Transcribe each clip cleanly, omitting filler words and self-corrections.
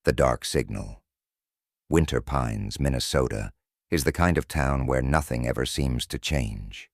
The dark signal. Winter Pines, Minnesota, is the kind of town where nothing ever seems to change.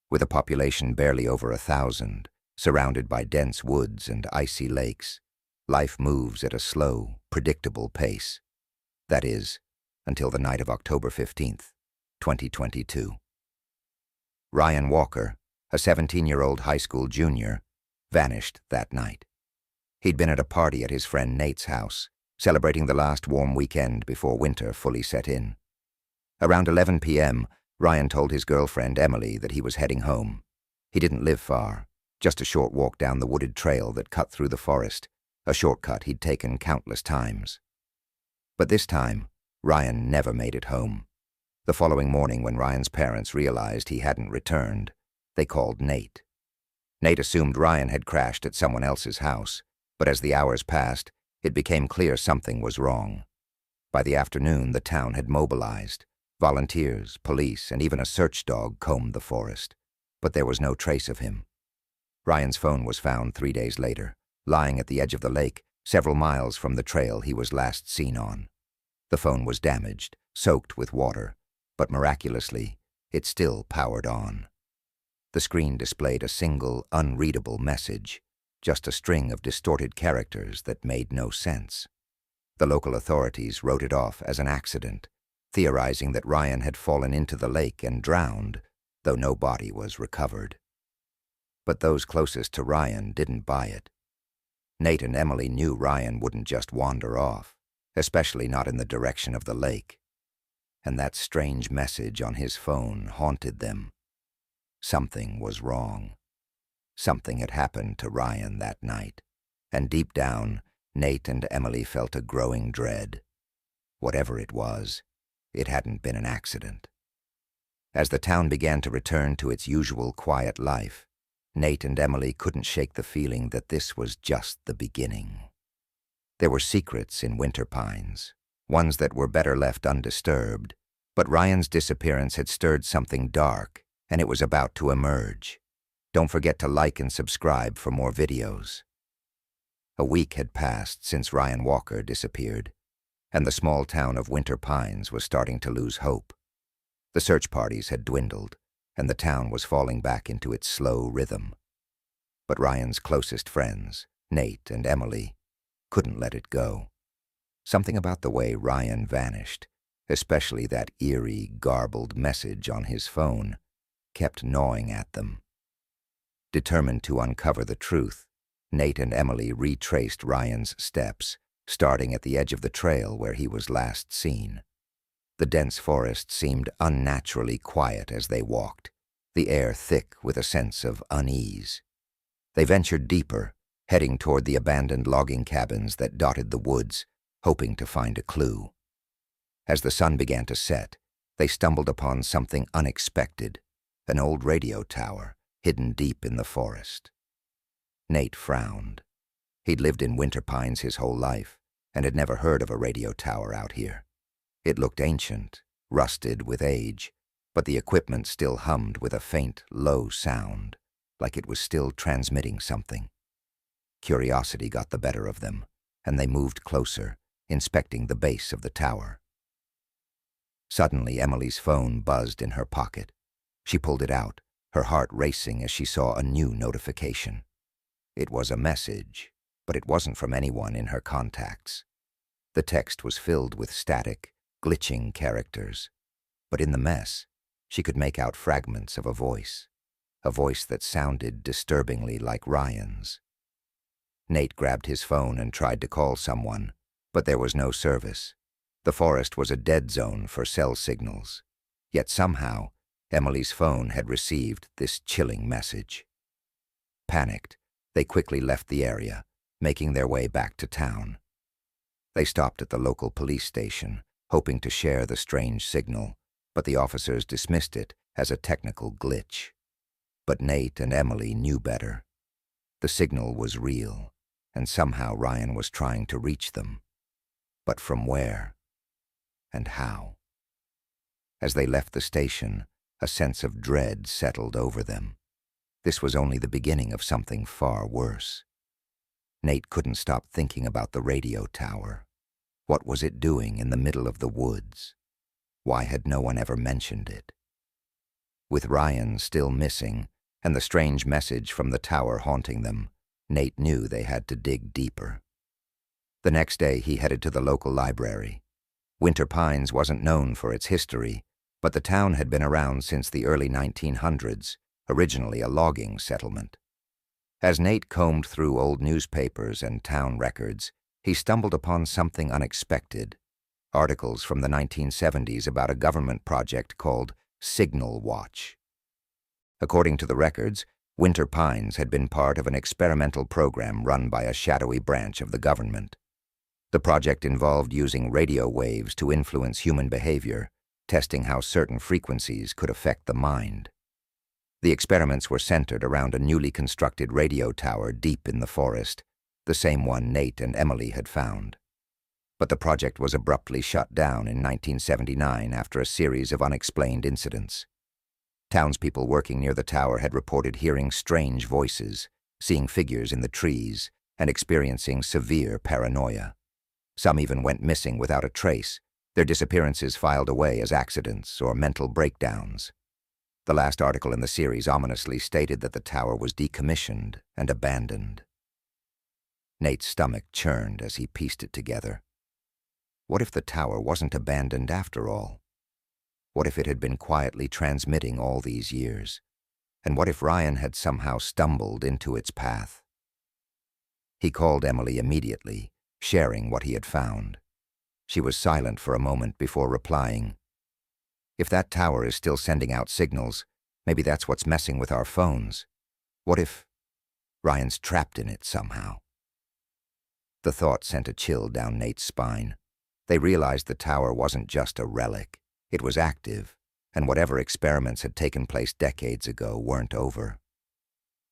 With a population barely over 1,000, surrounded by dense woods and icy lakes, life moves at a slow, predictable pace. That is, until the night of October 15th, 2022. Ryan Walker, a 17-year-old high school junior, vanished that night. He'd been at a party at his friend Nate's house, celebrating the last warm weekend before winter fully set in. Around 11 p.m., Ryan told his girlfriend Emily that he was heading home. He didn't live far, just a short walk down the wooded trail that cut through the forest, a shortcut he'd taken countless times. But this time, Ryan never made it home. The following morning, when Ryan's parents realized he hadn't returned, they called Nate. Nate assumed Ryan had crashed at someone else's house, but as the hours passed, it became clear something was wrong. By the afternoon, the town had mobilized. Volunteers, police, and even a search dog combed the forest, but there was no trace of him. Ryan's phone was found 3 days later, lying at the edge of the lake, several miles from the trail he was last seen on. The phone was damaged, soaked with water, but miraculously, it still powered on. The screen displayed a single, unreadable message, just a string of distorted characters that made no sense. The local authorities wrote it off as an accident, theorizing that Ryan had fallen into the lake and drowned, though no body was recovered. But those closest to Ryan didn't buy it. Nate and Emily knew Ryan wouldn't just wander off, especially not in the direction of the lake. And that strange message on his phone haunted them. Something was wrong. Something had happened to Ryan that night, and deep down, Nate and Emily felt a growing dread. Whatever it was, it hadn't been an accident. As the town began to return to its usual quiet life, Nate and Emily couldn't shake the feeling that this was just the beginning. There were secrets in Winter Pines, ones that were better left undisturbed, but Ryan's disappearance had stirred something dark, and it was about to emerge. Don't forget to like and subscribe for more videos. A week had passed since Ryan Walker disappeared, and the small town of Winter Pines was starting to lose hope. The search parties had dwindled, and the town was falling back into its slow rhythm. But Ryan's closest friends, Nate and Emily, couldn't let it go. Something about the way Ryan vanished, especially that eerie, garbled message on his phone, kept gnawing at them. Determined to uncover the truth, Nate and Emily retraced Ryan's steps, starting at the edge of the trail where he was last seen. The dense forest seemed unnaturally quiet as they walked, the air thick with a sense of unease. They ventured deeper, heading toward the abandoned logging cabins that dotted the woods, hoping to find a clue. As the sun began to set, they stumbled upon something unexpected, an old radio tower hidden deep in the forest. Nate frowned. He'd lived in Winter Pines his whole life and had never heard of a radio tower out here. It looked ancient, rusted with age, but the equipment still hummed with a faint, low sound, like it was still transmitting something. Curiosity got the better of them, and they moved closer, inspecting the base of the tower. Suddenly, Emily's phone buzzed in her pocket. She pulled it out, her heart racing as she saw a new notification. It was a message, but it wasn't from anyone in her contacts. The text was filled with static, glitching characters, but in the mess, she could make out fragments of a voice that sounded disturbingly like Ryan's. Nate grabbed his phone and tried to call someone, but there was no service. The forest was a dead zone for cell signals, yet somehow, Emily's phone had received this chilling message. Panicked, they quickly left the area, making their way back to town. They stopped at the local police station, hoping to share the strange signal, but the officers dismissed it as a technical glitch. But Nate and Emily knew better. The signal was real, and somehow Ryan was trying to reach them. But from where? And how? As they left the station, a sense of dread settled over them. This was only the beginning of something far worse. Nate couldn't stop thinking about the radio tower. What was it doing in the middle of the woods? Why had no one ever mentioned it? With Ryan still missing, and the strange message from the tower haunting them, Nate knew they had to dig deeper. The next day he headed to the local library. Winter Pines wasn't known for its history, but the town had been around since the early 1900s, originally a logging settlement. As Nate combed through old newspapers and town records, he stumbled upon something unexpected: articles from the 1970s about a government project called Signal Watch. According to the records, Winter Pines had been part of an experimental program run by a shadowy branch of the government. The project involved using radio waves to influence human behavior, testing how certain frequencies could affect the mind. The experiments were centered around a newly constructed radio tower deep in the forest, the same one Nate and Emily had found. But the project was abruptly shut down in 1979 after a series of unexplained incidents. Townspeople working near the tower had reported hearing strange voices, seeing figures in the trees, and experiencing severe paranoia. Some even went missing without a trace, their disappearances filed away as accidents or mental breakdowns. The last article in the series ominously stated that the tower was decommissioned and abandoned. Nate's stomach churned as he pieced it together. What if the tower wasn't abandoned after all? What if it had been quietly transmitting all these years? And what if Ryan had somehow stumbled into its path? He called Emily immediately, sharing what he had found. She was silent for a moment before replying. If that tower is still sending out signals, maybe that's what's messing with our phones. What if Ryan's trapped in it somehow? The thought sent a chill down Nate's spine. They realized the tower wasn't just a relic. It was active, and whatever experiments had taken place decades ago weren't over.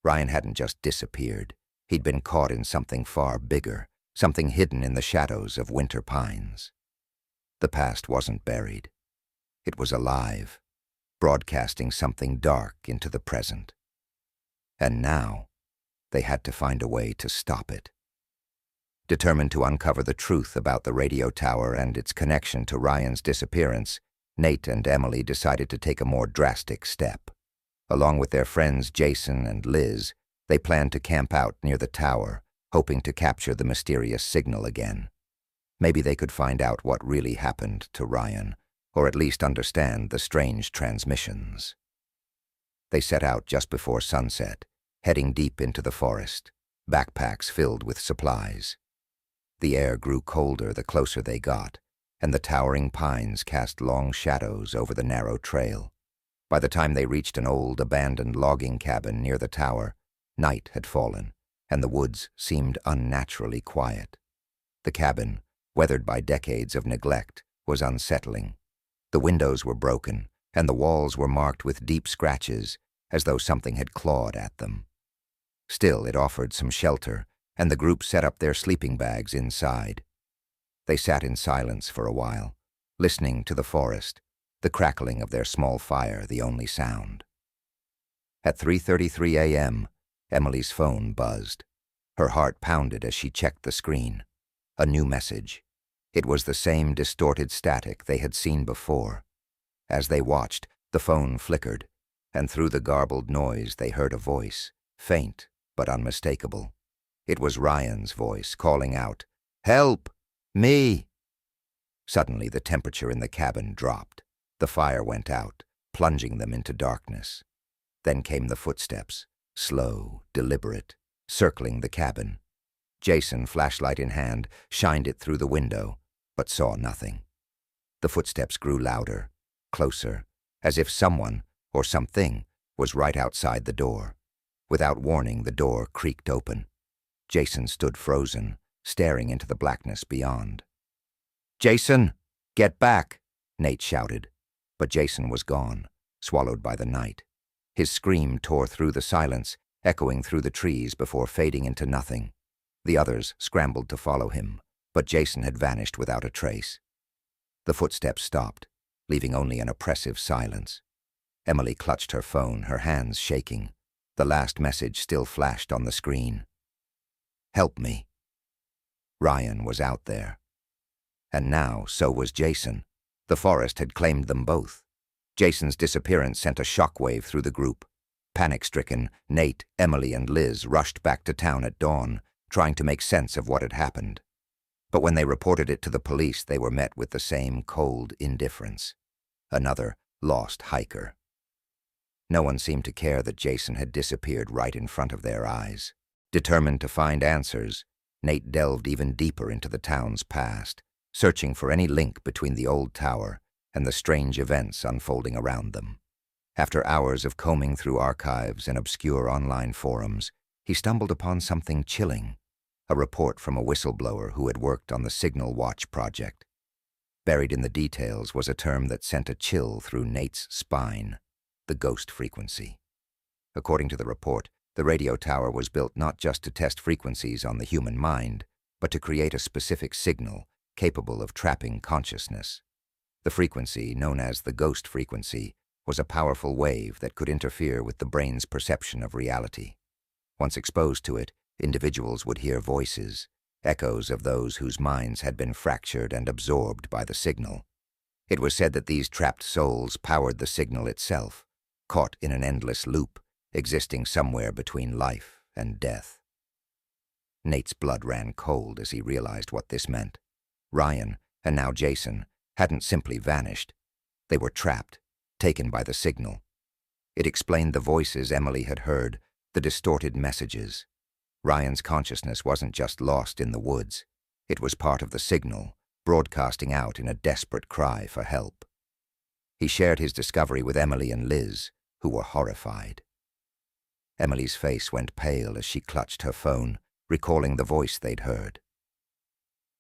Ryan hadn't just disappeared. He'd been caught in something far bigger, something hidden in the shadows of Winter Pines. The past wasn't buried. It was alive, broadcasting something dark into the present. And now, they had to find a way to stop it. Determined to uncover the truth about the radio tower and its connection to Ryan's disappearance, Nate and Emily decided to take a more drastic step. Along with their friends Jason and Liz, they planned to camp out near the tower, hoping to capture the mysterious signal again. Maybe they could find out what really happened to Ryan, or at least understand the strange transmissions. They set out just before sunset, heading deep into the forest, backpacks filled with supplies. The air grew colder the closer they got, and the towering pines cast long shadows over the narrow trail. By the time they reached an old, abandoned logging cabin near the tower, night had fallen, and the woods seemed unnaturally quiet. The cabin, weathered by decades of neglect, was unsettling. The windows were broken, and the walls were marked with deep scratches, as though something had clawed at them. Still, it offered some shelter, and the group set up their sleeping bags inside. They sat in silence for a while, listening to the forest, the crackling of their small fire the only sound. At 3:33 a.m., Emily's phone buzzed. Her heart pounded as she checked the screen. A new message. It was the same distorted static they had seen before. As they watched, the phone flickered, and through the garbled noise they heard a voice, faint but unmistakable. It was Ryan's voice, calling out, "Help! Me!" Suddenly the temperature in the cabin dropped. The fire went out, plunging them into darkness. Then came the footsteps, slow, deliberate, circling the cabin. Jason, flashlight in hand, shined it through the window, but saw nothing. The footsteps grew louder, closer, as if someone, or something, was right outside the door. Without warning, the door creaked open. Jason stood frozen, staring into the blackness beyond. "Jason, get back!" Nate shouted. But Jason was gone, swallowed by the night. His scream tore through the silence, echoing through the trees before fading into nothing. The others scrambled to follow him, but Jason had vanished without a trace. The footsteps stopped, leaving only an oppressive silence. Emily clutched her phone, her hands shaking. The last message still flashed on the screen. "Help me." Ryan was out there. And now, so was Jason. The forest had claimed them both. Jason's disappearance sent a shockwave through the group. Panic-stricken, Nate, Emily, and Liz rushed back to town at dawn, trying to make sense of what had happened. But when they reported it to the police, they were met with the same cold indifference. Another lost hiker. No one seemed to care that Jason had disappeared right in front of their eyes. Determined to find answers, Nate delved even deeper into the town's past, searching for any link between the old tower and the strange events unfolding around them. After hours of combing through archives and obscure online forums, he stumbled upon something chilling, a report from a whistleblower who had worked on the Signal Watch project. Buried in the details was a term that sent a chill through Nate's spine: the ghost frequency. According to the report, the radio tower was built not just to test frequencies on the human mind, but to create a specific signal capable of trapping consciousness. The frequency, known as the ghost frequency, was a powerful wave that could interfere with the brain's perception of reality. Once exposed to it, individuals would hear voices, echoes of those whose minds had been fractured and absorbed by the signal. It was said that these trapped souls powered the signal itself, caught in an endless loop, existing somewhere between life and death. Nate's blood ran cold as he realized what this meant. Ryan, and now Jason, hadn't simply vanished. They were trapped, taken by the signal. It explained the voices Emily had heard, the distorted messages. Ryan's consciousness wasn't just lost in the woods. It was part of the signal, broadcasting out in a desperate cry for help. He shared his discovery with Emily and Liz, who were horrified. Emily's face went pale as she clutched her phone, recalling the voice they'd heard.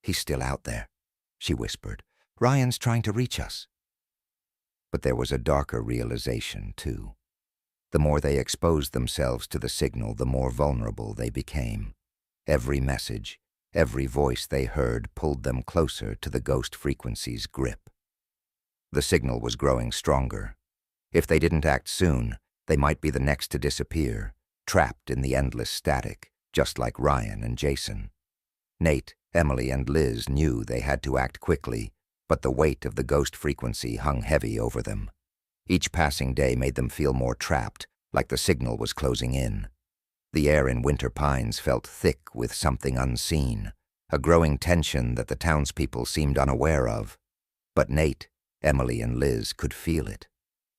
"He's still out there," she whispered. "Ryan's trying to reach us." But there was a darker realization, too. The more they exposed themselves to the signal, the more vulnerable they became. Every message, every voice they heard pulled them closer to the ghost frequency's grip. The signal was growing stronger. If they didn't act soon, they might be the next to disappear, trapped in the endless static, just like Ryan and Jason. Nate, Emily, and Liz knew they had to act quickly, but the weight of the ghost frequency hung heavy over them. Each passing day made them feel more trapped, like the signal was closing in. The air in Winter Pines felt thick with something unseen, a growing tension that the townspeople seemed unaware of. But Nate, Emily, and Liz could feel it.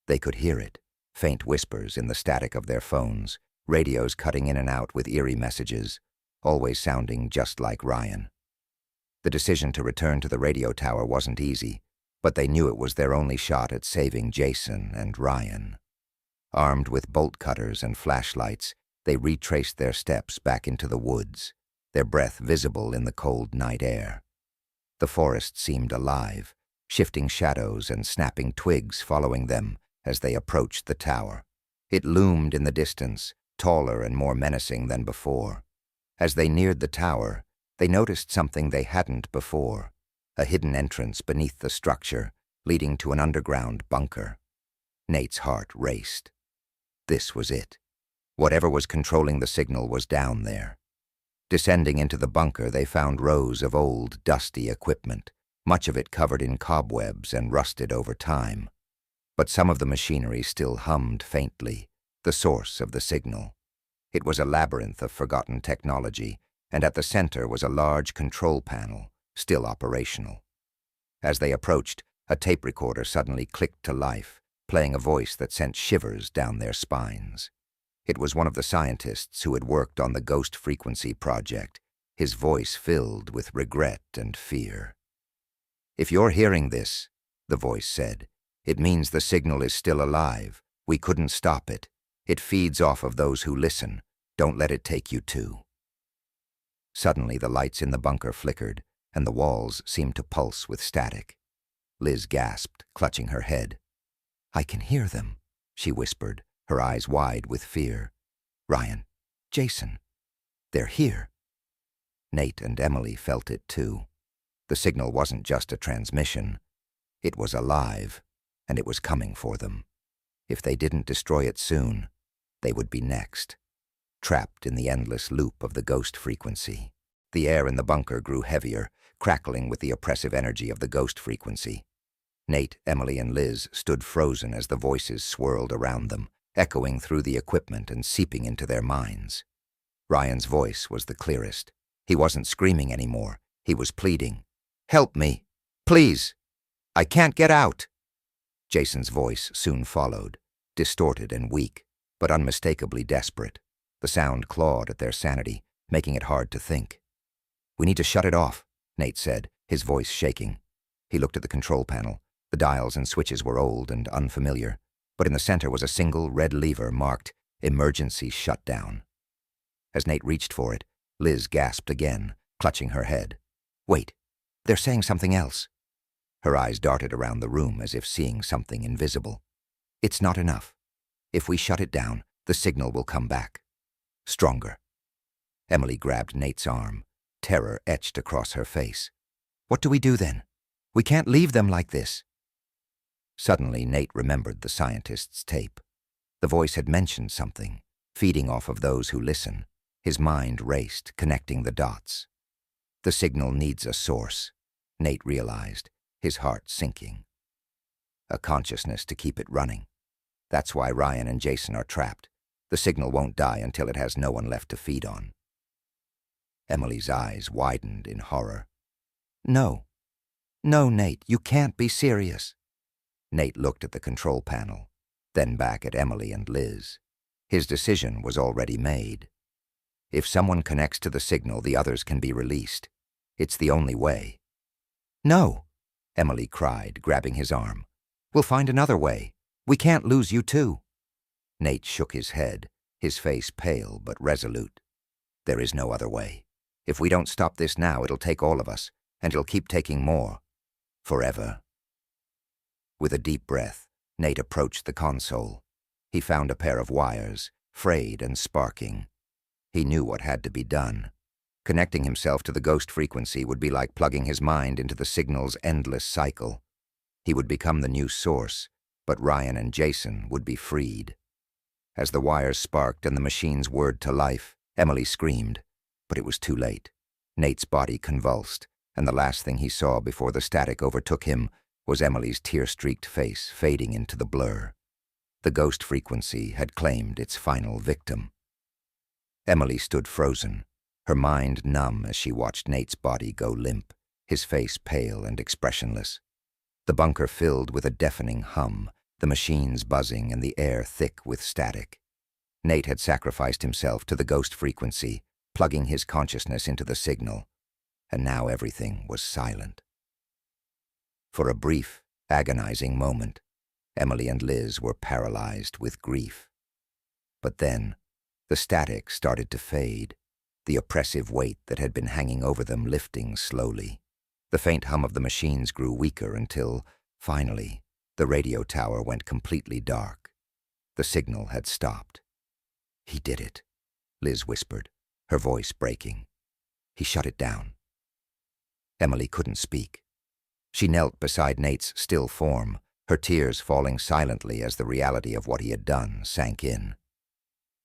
They could hear it, faint whispers in the static of their phones, radios cutting in and out with eerie messages, always sounding just like Ryan. The decision to return to the radio tower wasn't easy, but they knew it was their only shot at saving Jason and Ryan. Armed with bolt cutters and flashlights, they retraced their steps back into the woods, their breath visible in the cold night air. The forest seemed alive, shifting shadows and snapping twigs following them as they approached the tower. It loomed in the distance, taller and more menacing than before. As they neared the tower, they noticed something they hadn't before: a hidden entrance beneath the structure, leading to an underground bunker. Nate's heart raced. This was it. Whatever was controlling the signal was down there. Descending into the bunker, they found rows of old, dusty equipment, much of it covered in cobwebs and rusted over time. But some of the machinery still hummed faintly, the source of the signal. It was a labyrinth of forgotten technology, and at the center was a large control panel, still operational. As they approached, a tape recorder suddenly clicked to life, playing a voice that sent shivers down their spines. It was one of the scientists who had worked on the Ghost Frequency project, his voice filled with regret and fear. "If you're hearing this," the voice said, "it means the signal is still alive. We couldn't stop it. It feeds off of those who listen. Don't let it take you too." Suddenly, the lights in the bunker flickered, and the walls seemed to pulse with static. Liz gasped, clutching her head. "I can hear them," she whispered, her eyes wide with fear. "Ryan, Jason, they're here." Nate and Emily felt it too. The signal wasn't just a transmission. It was alive, and it was coming for them. If they didn't destroy it soon, they would be next, trapped in the endless loop of the ghost frequency. The air in the bunker grew heavier, crackling with the oppressive energy of the ghost frequency. Nate, Emily, and Liz stood frozen as the voices swirled around them, echoing through the equipment and seeping into their minds. Ryan's voice was the clearest. He wasn't screaming anymore. He was pleading. "Help me! Please! I can't get out!" Jason's voice soon followed, distorted and weak, but unmistakably desperate. The sound clawed at their sanity, making it hard to think. "We need to shut it off," Nate said, his voice shaking. He looked at the control panel. The dials and switches were old and unfamiliar, but in the center was a single red lever marked Emergency Shutdown. As Nate reached for it, Liz gasped again, clutching her head. "Wait, they're saying something else." Her eyes darted around the room as if seeing something invisible. "It's not enough. If we shut it down, the signal will come back. Stronger." Emily grabbed Nate's arm, terror etched across her face. "What do we do then? We can't leave them like this." Suddenly, Nate remembered the scientist's tape. The voice had mentioned something, feeding off of those who listen. His mind raced, connecting the dots. The signal needs a source, Nate realized, his heart sinking. A consciousness to keep it running. That's why Ryan and Jason are trapped. The signal won't die until it has no one left to feed on. Emily's eyes widened in horror. No, Nate, you can't be serious." Nate looked at the control panel, then back at Emily and Liz. His decision was already made. If someone connects to the signal, the others can be released. It's the only way. "No," Emily cried, grabbing his arm. "We'll find another way. We can't lose you too." Nate shook his head, his face pale but resolute. "There is no other way. If we don't stop this now, it'll take all of us, and it'll keep taking more. Forever." With a deep breath, Nate approached the console. He found a pair of wires, frayed and sparking. He knew what had to be done. Connecting himself to the ghost frequency would be like plugging his mind into the signal's endless cycle. He would become the new source, but Ryan and Jason would be freed. As the wires sparked and the machines whirred to life, Emily screamed, but it was too late. Nate's body convulsed, and the last thing he saw before the static overtook him was Emily's tear-streaked face fading into the blur. The ghost frequency had claimed its final victim. Emily stood frozen, her mind numb as she watched Nate's body go limp, his face pale and expressionless. The bunker filled with a deafening hum, the machines buzzing and the air thick with static. Nate had sacrificed himself to the ghost frequency, plugging his consciousness into the signal, and now everything was silent. For a brief, agonizing moment, Emily and Liz were paralyzed with grief. But then, the static started to fade, the oppressive weight that had been hanging over them lifting slowly. The faint hum of the machines grew weaker until, finally, the radio tower went completely dark. The signal had stopped. "He did it," Liz whispered, her voice breaking. "He shut it down." Emily couldn't speak. She knelt beside Nate's still form, her tears falling silently as the reality of what he had done sank in.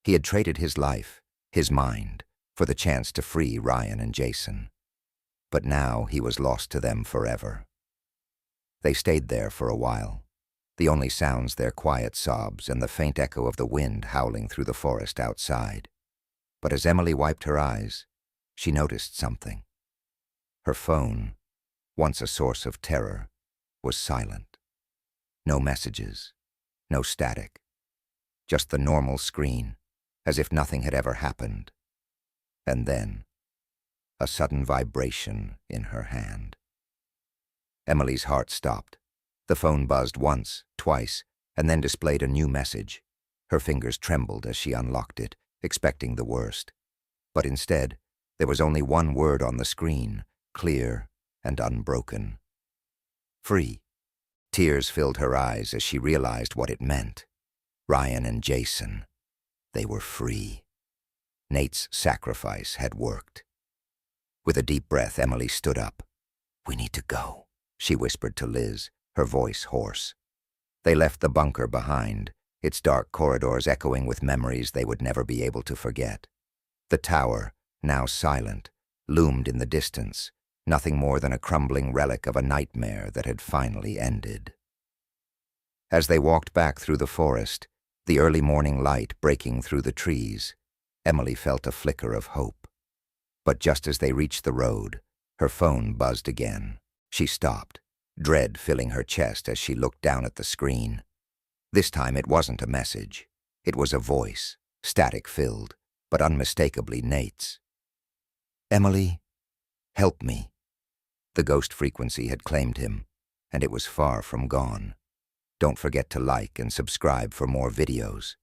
He had traded his life, his mind, for the chance to free Ryan and Jason. But now he was lost to them forever. They stayed there for a while, the only sounds their quiet sobs and the faint echo of the wind howling through the forest outside. But as Emily wiped her eyes, she noticed something. Her phone, once a source of terror, was silent. No messages, no static, just the normal screen, as if nothing had ever happened. And then, a sudden vibration in her hand. Emily's heart stopped. The phone buzzed once, twice, and then displayed a new message. Her fingers trembled as she unlocked it, expecting the worst. But instead, there was only one word on the screen, clear and unbroken. Free. Tears filled her eyes as she realized what it meant. Ryan and Jason. They were free. Nate's sacrifice had worked. With a deep breath, Emily stood up. "We need to go," she whispered to Liz, her voice hoarse. They left the bunker behind, its dark corridors echoing with memories they would never be able to forget. The tower, now silent, loomed in the distance, nothing more than a crumbling relic of a nightmare that had finally ended. As they walked back through the forest, the early morning light breaking through the trees, Emily felt a flicker of hope. But just as they reached the road, her phone buzzed again. She stopped, dread filling her chest as she looked down at the screen. This time it wasn't a message. It was a voice, static-filled, but unmistakably Nate's. "Emily, help me." The ghost frequency had claimed him, and it was far from gone. "Don't forget to like and subscribe for more videos.